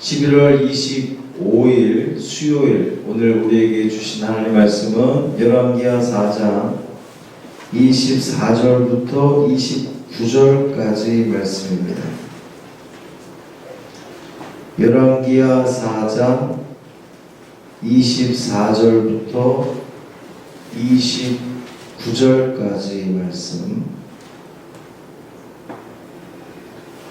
11월 25일 수요일 오늘 우리에게 주신 하나님 말씀은 열왕기하 4장 24절부터 29절까지 말씀입니다. 열왕기하 4장 24절부터 29절까지 말씀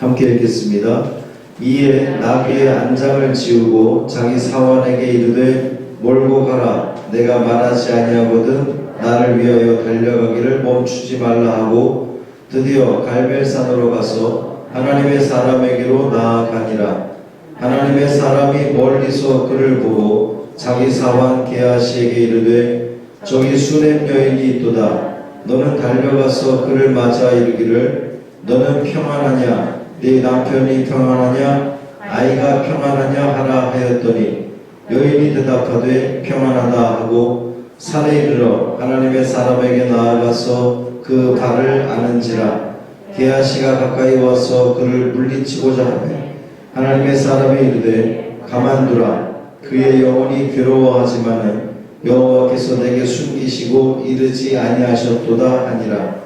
함께 읽겠습니다. 이에 나귀의 안장을 지우고 자기 사환에게 이르되 몰고 가라. 내가 말하지 아니하거든 나를 위하여 달려가기를 멈추지 말라 하고 드디어 갈멜산으로 가서 하나님의 사람에게로 나아가니라. 하나님의 사람이 멀리서 그를 보고 자기 사환 게하시에게 이르되 저기 수넴 여인이 있도다. 너는 달려가서 그를 맞아 이르기를 너는 평안하냐? 네 남편이 평안하냐? 아이가 평안하냐? 하라 하였더니 여인이 대답하되 평안하다 하고 산에 이르러 하나님의 사람에게 나아가서 그 발을 아는지라. 게하시가 가까이 와서 그를 물리치고자 하매 하나님의 사람이 이르되 가만두라. 그의 영혼이 괴로워하지만은 여호와께서 내게 숨기시고 이르지 아니하셨도다 하니라.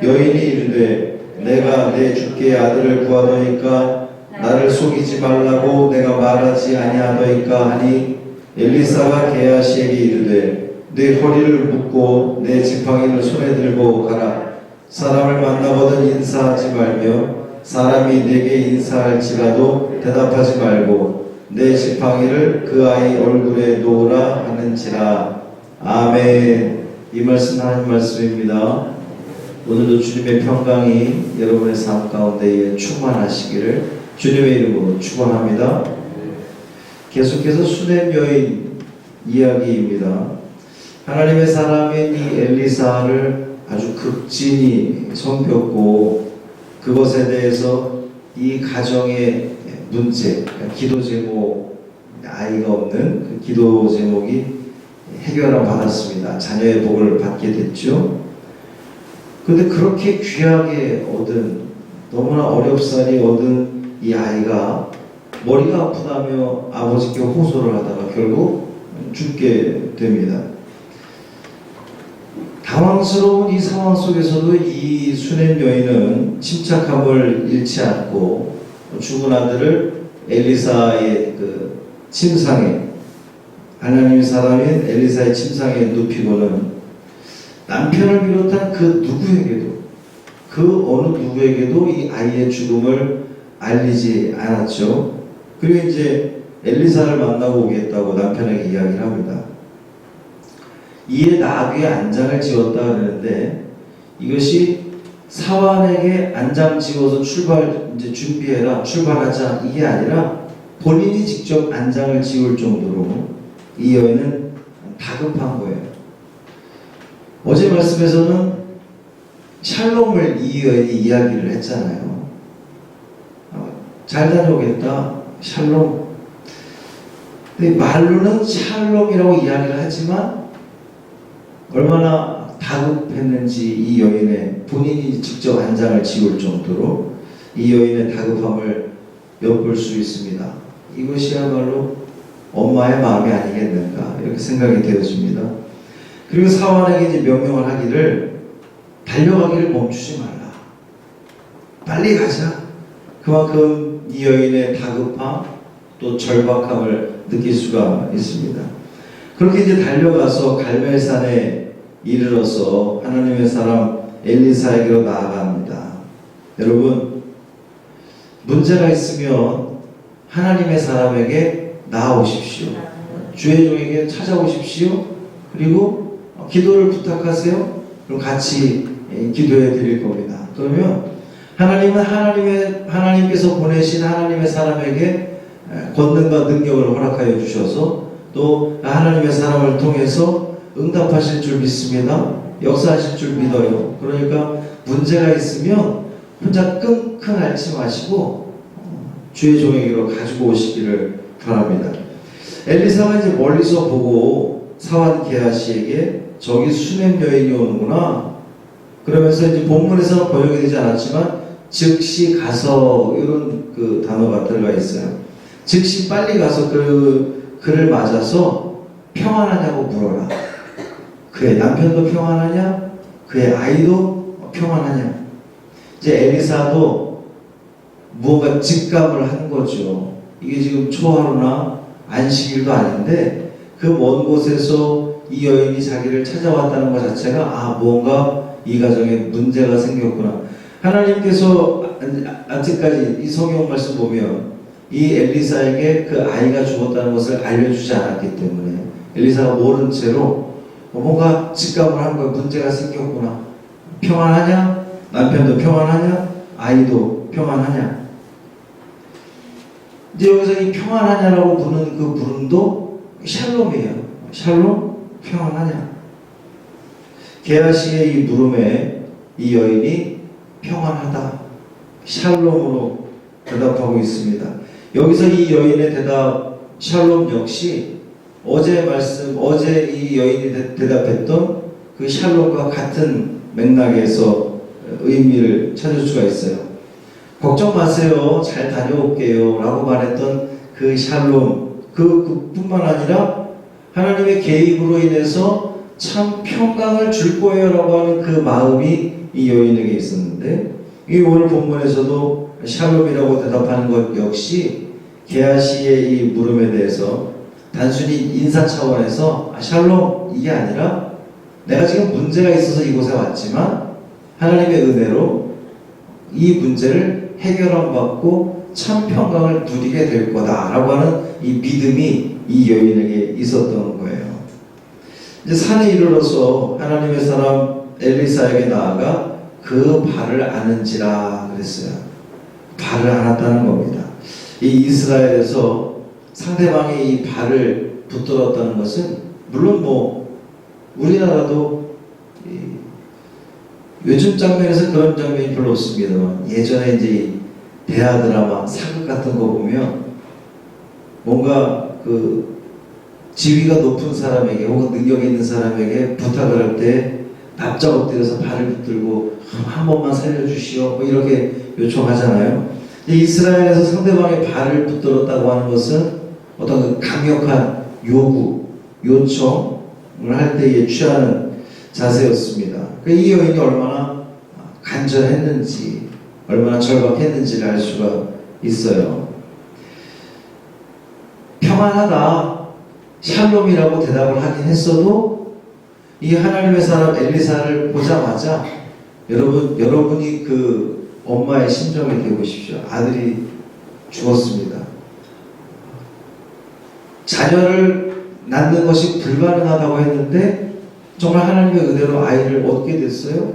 여인이 이르되 내가 내 주께 아들을 구하더이까 나를 속이지 말라고 내가 말하지 아니하더이까 하니 엘리사가 게하시에게 이르되 내 허리를 묶고 내 지팡이를 손에 들고 가라. 사람을 만나거든 인사하지 말며 사람이 내게 인사할지라도 대답하지 말고 내 지팡이를 그 아이 얼굴에 놓으라 하는지라. 아멘. 이 말씀 하나님 말씀입니다. 오늘도 주님의 평강이 여러분의 삶 가운데에 충만하시기를 주님의 이름으로 축원합니다. 계속해서 수넴 여인 이야기입니다. 하나님의 사람인 이 엘리사를 아주 극진히 섬겼고 그것에 대해서 이 가정의 문제, 기도 제목, 아이가 없는 그 기도 제목이 해결을 받았습니다. 자녀의 복을 받게 됐죠. 그런데 그렇게 귀하게 얻은, 너무나 어렵사리 얻은 이 아이가 머리가 아프다며 아버지께 호소를 하다가 결국 죽게 됩니다. 당황스러운 이 상황 속에서도 이 수넴 여인은 침착함을 잃지 않고 죽은 아들을 엘리사의 그 침상에, 하나님의 사람인 엘리사의 침상에 눕히고는 남편을 비롯한 그 누구에게도, 그 어느 누구에게도 이 아이의 죽음을 알리지 않았죠. 그리고 이제 엘리사를 만나고 오겠다고 남편에게 이야기를 합니다. 이에 나귀의 안장을 지었다 그러는데 이것이 사환에게 안장 지어서 이제 준비해라, 출발하자, 이게 아니라 본인이 직접 안장을 지을 정도로 이 여인은 다급한 거예요. 어제 말씀에서는 샬롬을 이 여인이 이야기를 했잖아요. 잘 다녀오겠다, 샬롬. 근데 말로는 샬롬이라고 이야기를 하지만 얼마나 다급했는지 이 여인의 본인이 직접 안장을 지을 정도로 이 여인의 다급함을 엿볼 수 있습니다. 이것이야말로 엄마의 마음이 아니겠는가 이렇게 생각이 되어집니다. 그리고 사환에게 이제 명령을 하기를 달려가기를 멈추지 말라. 빨리 가자. 그만큼 이 여인의 다급함 또 절박함을 느낄 수가 있습니다. 그렇게 이제 달려가서 갈멜산에 이르러서 하나님의 사람 엘리사에게로 나아갑니다. 여러분, 문제가 있으면 하나님의 사람에게 나아오십시오. 주의 종에게 찾아오십시오. 그리고 기도를 부탁하세요. 그럼 같이 기도해 드릴 겁니다. 그러면 하나님은 하나님께서 보내신 하나님의 사람에게 권능과 능력을 허락하여 주셔서 또 하나님의 사람을 통해서 응답하실 줄 믿습니다. 역사하실 줄 믿어요. 그러니까 문제가 있으면 혼자 끙끙 앓지 마시고 주의 종에게로 가지고 오시기를 바랍니다. 엘리사가 이제 멀리서 보고 사환 게하시에게 저기 수넴 여인이 오는구나. 그러면서 이제 본문에서는 번역이 되지 않았지만 즉시 가서 이런 그 단어가 들어가 있어요. 즉시 빨리 가서 그를 맞아서 평안하냐고 물어라. 그의 남편도 평안하냐? 그의 아이도 평안하냐? 이제 엘리사도 무언가 직감을 한 거죠. 이게 지금 초하루나 안식일도 아닌데 그 먼 곳에서 이 여인이 자기를 찾아왔다는 것 자체가 무언가 이 가정에 문제가 생겼구나. 하나님께서 아직까지 이 성경 말씀 보면 이 엘리사에게 그 아이가 죽었다는 것을 알려주지 않았기 때문에 엘리사가 모른 채로 뭔가 직감을 한 거야. 문제가 생겼구나. 평안하냐? 남편도 평안하냐? 아이도 평안하냐? 이제 여기서 이 평안하냐라고 부르는 그 부름도 샬롬이에요. 샬롬? 평안하냐? 게하시의 이 물음에 이 여인이 평안하다. 샬롬으로 대답하고 있습니다. 여기서 이 여인의 대답 샬롬 역시 어제 이 여인이 대답했던 그 샬롬과 같은 맥락에서 의미를 찾을 수가 있어요. 걱정 마세요. 잘 다녀올게요. 라고 말했던 그 샬롬, 그뿐만 아니라 하나님의 개입으로 인해서 참 평강을 줄 거예요. 라고 하는 그 마음이 이 여인에게 있었는데, 이 오늘 본문에서도 샬롬이라고 대답하는 것 역시 게하시의 이 물음에 대해서 단순히 인사 차원에서 샬롬 이게 아니라 내가 지금 문제가 있어서 이곳에 왔지만 하나님의 은혜로 이 문제를 해결함 받고 참 평강을 누리게 될 거다라고 하는 이 믿음이 이 여인에게 있었던 거예요. 이제 산에 이르러서 하나님의 사람 엘리사에게 나아가 그 발을 아는지라 그랬어요. 발을 안았다는 겁니다. 이 이스라엘에서 상대방이 이 발을 붙들었다는 것은 물론 우리나라도 요즘 장면에서 그런 장면이 별로 없습니다만 예전에 이제 대하 드라마 사극 같은 거 보면 뭔가 그 지위가 높은 사람에게 혹은 능력 있는 사람에게 부탁을 할 때 납작 엎드려서 발을 붙들고 한 번만 살려주시오 이렇게 요청하잖아요. 이스라엘에서 상대방의 발을 붙들었다고 하는 것은 어떤 그 강력한 요청을 할 때에 취하는 자세였습니다. 이 여인이 얼마나 간절했는지, 얼마나 절박했는지를 알 수가 있어요. 평안하다, 샬롬이라고 대답을 하긴 했어도 이 하나님의 사람 엘리사를 보자마자 여러분이 그 엄마의 심정을 느껴보십시오. 아들이 죽었습니다. 자녀를 낳는 것이 불가능하다고 했는데 정말 하나님의 은혜로 아이를 얻게 됐어요.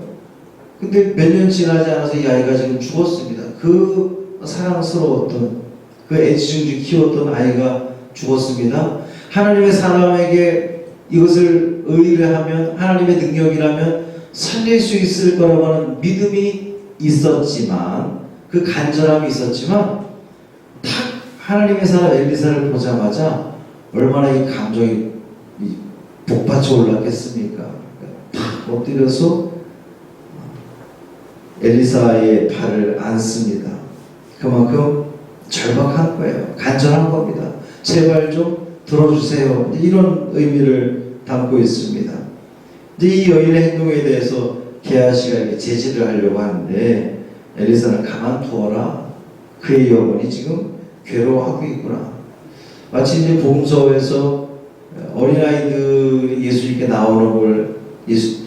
근데 몇 년 지나지 않아서 이 아이가 지금 죽었습니다. 그 사랑스러웠던, 그 애지중지 키웠던 아이가 죽었습니다. 하나님의 사람에게 이것을 의뢰하면 하나님의 능력이라면 살릴 수 있을 거라고 하는 믿음이 있었지만, 그 간절함이 있었지만 탁 하나님의 사람 엘리사를 보자마자 얼마나 이 감정이 복받쳐 올랐겠습니까? 탁 엎드려서 엘리사의 발을 안습니다. 그만큼 절박한 거예요. 간절한 겁니다. 제발 좀 들어주세요. 이런 의미를 담고 있습니다. 이제 이 여인의 행동에 대해서 게하시가 이렇게 제지를 하려고 하는데 엘리사는 가만두어라. 그의 영혼이 지금 괴로워하고 있구나. 마치 이제 복음서에서 어린아이들이 예수님께 나오는 걸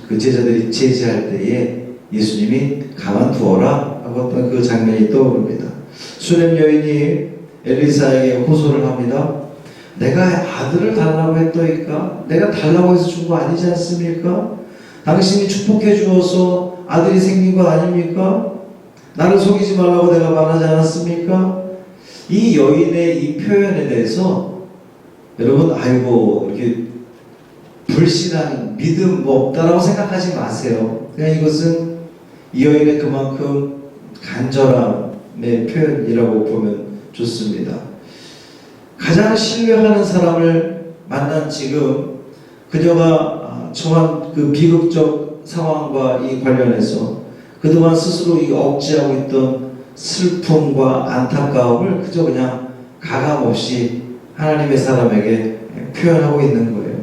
그 제자들이 제지할 때에 예수님이 가만두어라 하고 했던 그 장면이 떠오릅니다. 수렘 여인이 엘리사에게 호소를 합니다. 내가 아들을 달라고 했더니까 내가 달라고 해서 준 거 아니지 않습니까? 당신이 축복해 주어서 아들이 생긴 거 아닙니까? 나를 속이지 말라고 내가 말하지 않았습니까? 이 여인의 이 표현에 대해서 여러분 아이고 이렇게 불신한 믿음 없다라고 생각하지 마세요. 그냥 이것은 이 여인의 그만큼 간절함의 표현이라고 보면 좋습니다. 가장 신뢰하는 사람을 만난 지금 그녀가 처한 그 비극적 상황과 이 관련해서 그동안 스스로 이 억제하고 있던 슬픔과 안타까움을 그저 그냥 가감 없이 하나님의 사람에게 표현하고 있는 거예요.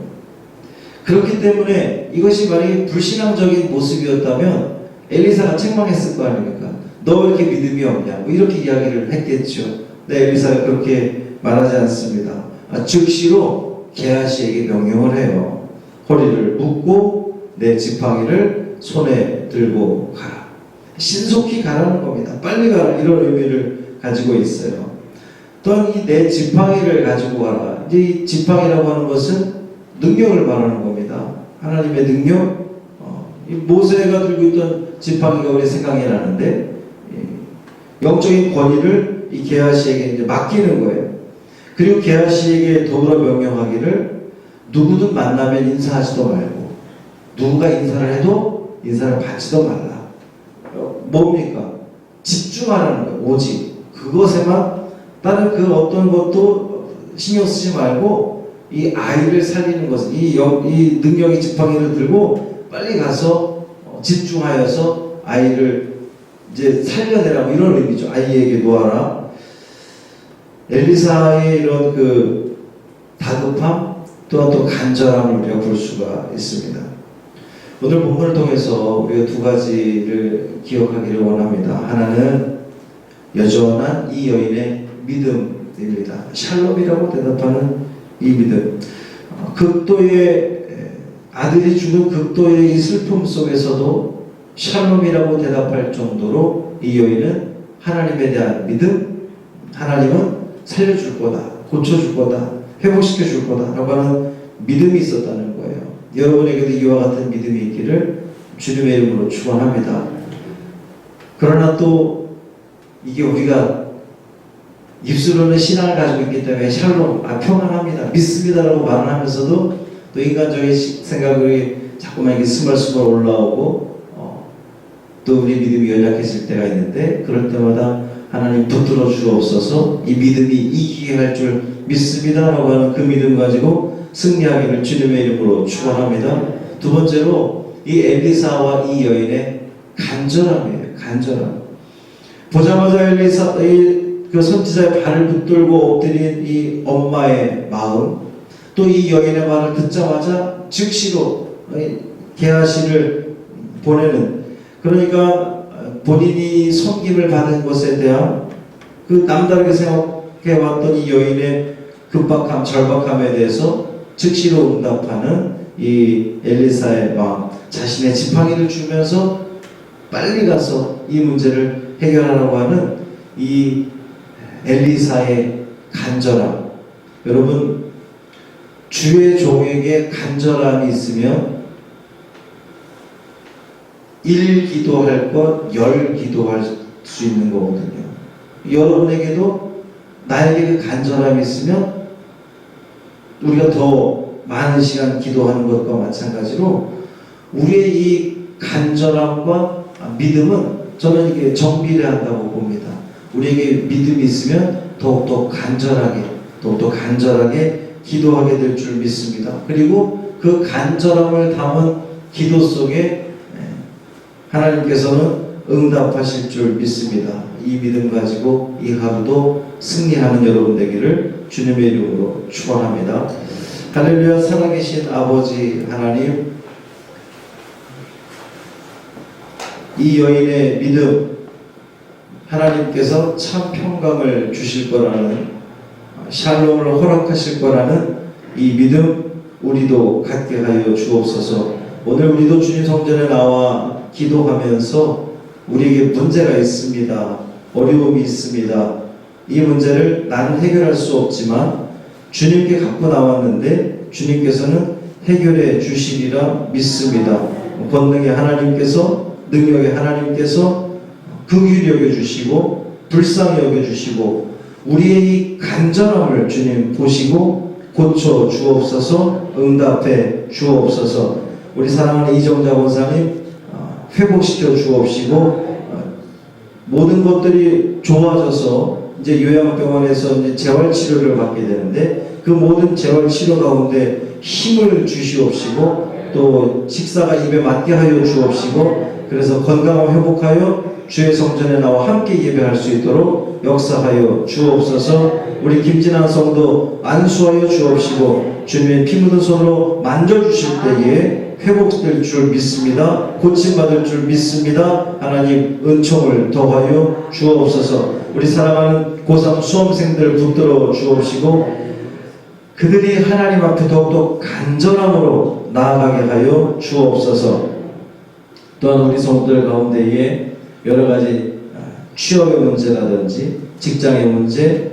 그렇기 때문에 이것이 만약에 불신앙적인 모습이었다면 엘리사가 책망했을 거 아닙니까? 너 왜 이렇게 믿음이 없냐? 뭐 이렇게 이야기를 했겠죠. 근데 엘리사가 그렇게 말하지 않습니다. 즉시로 게하시에게 명령을 해요. 허리를 묶고 내 지팡이를 손에 들고 가라. 신속히 가라는 겁니다. 빨리 가라, 이런 의미를 가지고 있어요. 또한 이 내 지팡이를 가지고 가라. 이제 이 지팡이라고 하는 것은 능력을 말하는 겁니다. 하나님의 능력. 이 모세가 들고 있던 지팡이가 우리 생각이 나는데, 영적인 권위를 이 게하시에게 이제 맡기는 거예요. 그리고 게하시에게 더불어 명령하기를 누구든 만나면 인사하지도 말고 누군가 인사를 해도 인사를 받지도 말라. 뭡니까? 집중하라는 거예요. 오직 그것에만, 다른 그 어떤 것도 신경 쓰지 말고 이 아이를 살리는 것은 이 능력의 지팡이를 들고 빨리 가서 집중하여서 아이를 이제 살려내라, 이런 의미죠. 아이에게 놓아라. 엘리사의 이런 그 다급함, 또한 또 간절함을 우리가 볼 수가 있습니다. 오늘 본문을 통해서 우리가 두 가지를 기억하기를 원합니다. 하나는 여전한 이 여인의 믿음입니다. 샬롬이라고 대답하는 이 믿음. 극도의 아들이 죽은 극도의 이 슬픔 속에서도 샬롬이라고 대답할 정도로 이 여인은 하나님에 대한 믿음, 하나님은 살려줄 거다, 고쳐줄 거다, 회복시켜 줄 거다 라고 하는 믿음이 있었다는 거예요. 여러분에게도 이와 같은 믿음이 있기를 주님의 이름으로 축원합니다. 그러나 또 이게 우리가 입술로는 신앙을 가지고 있기 때문에 샬롬, 평안합니다, 믿습니다라고 말을 하면서도 또 인간적인 생각이 자꾸만 이렇게 스멀스멀 올라오고 또 우리 믿음이 연약해질 때가 있는데, 그럴 때마다 하나님 붙들어 주옵소서, 이 믿음이 이기게 할 줄 믿습니다라고 하는 그 믿음 가지고 승리하기를 주님의 이름으로 축원합니다. 두 번째로 이 엘리사와 이 여인의 간절함이에요. 간절함. 보자마자 엘리사, 그 선지자의 발을 붙들고 엎드린 이 엄마의 마음, 또 이 여인의 말을 듣자마자 즉시로 게하시를 보내는, 그러니까 본인이 섬김을 받은 것에 대한 그 남다르게 생각해왔던 이 여인의 급박함, 절박함에 대해서 즉시로 응답하는 이 엘리사의 마음, 자신의 지팡이를 주면서 빨리 가서 이 문제를 해결하라고 하는 이 엘리사의 간절함. 여러분, 주의 종에게 간절함이 있으면 1 기도할 것 10 기도할 수 있는 거거든요. 여러분에게도 나에게 그 간절함이 있으면 우리가 더 많은 시간 기도하는 것과 마찬가지로 우리의 이 간절함과 믿음은 저는 이게 정비례한다고 봅니다. 우리에게 믿음이 있으면 더욱더 간절하게 기도하게 될 줄 믿습니다. 그리고 그 간절함을 담은 기도 속에 하나님께서는 응답하실 줄 믿습니다. 이 믿음 가지고 이 하루도 승리하는 여러분 되기를 주님의 이름으로 축원합니다. 할렐루야. 살아계신 아버지 하나님, 이 여인의 믿음, 하나님께서 참 평강을 주실 거라는, 샬롬을 허락하실 거라는 이 믿음 우리도 갖게 하여 주옵소서. 오늘 우리도 주님 성전에 나와 기도하면서 우리에게 문제가 있습니다, 어려움이 있습니다. 이 문제를 나는 해결할 수 없지만 주님께 갖고 나왔는데 주님께서는 해결해 주시리라 믿습니다. 권능의 하나님께서, 능력의 하나님께서 긍휼히 여겨주시고 불쌍히 여겨주시고 우리의 이 간절함을 주님 보시고 고쳐 주옵소서, 응답해 주옵소서. 우리 사랑하는 이정자 권사님 회복시켜 주옵시고, 모든 것들이 좋아져서 이제 요양병원에서 이제 재활치료를 받게 되는데 그 모든 재활치료 가운데 힘을 주시옵시고 또 식사가 입에 맞게 하여 주옵시고 그래서 건강을 회복하여 주의 성전에 나와 함께 예배할 수 있도록 역사하여 주옵소서. 우리 김진환 성도 안수하여 주옵시고 주님의 피 묻은 손으로 만져주실 때에 회복될 줄 믿습니다. 고침받을 줄 믿습니다. 하나님 은총을 더하여 주옵소서. 우리 사랑하는 고3 수험생들 붙들어 주옵시고 그들이 하나님 앞에 더욱더 간절함으로 나아가게 하여 주옵소서. 또한 우리 성도들 가운데에 여러 가지 취업의 문제라든지 직장의 문제,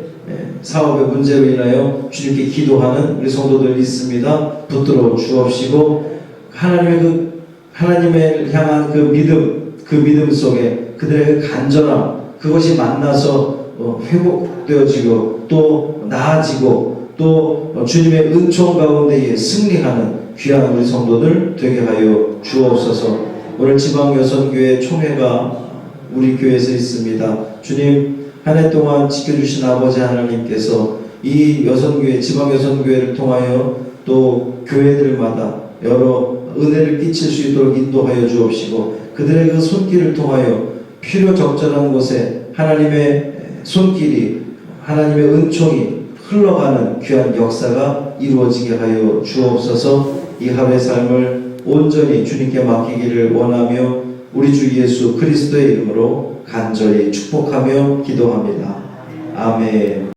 사업의 문제로 인하여 주님께 기도하는 우리 성도들 있습니다. 붙들어 주옵시고 하나님을 향한 그 믿음 속에 그들의 간절함 그것이 만나서 회복되어지고 또 나아지고 또 주님의 은총 가운데에 승리하는 귀한 우리 성도들 되게 하여 주옵소서. 오늘 지방여선교회 총회가 우리 교회에서 있습니다. 주님 한 해 동안 지켜주신 아버지 하나님께서 이 여선교회 지방여선교회를 통하여 또 교회들마다 여러 은혜를 끼칠 수 있도록 인도하여 주옵시고 그들의 그 손길을 통하여 필요 적절한 곳에 하나님의 손길이 하나님의 은총이 흘러가는 귀한 역사가 이루어지게 하여 주옵소서. 이 하루의 삶을 온전히 주님께 맡기기를 원하며 우리 주 예수 그리스도의 이름으로 간절히 축복하며 기도합니다. 아멘.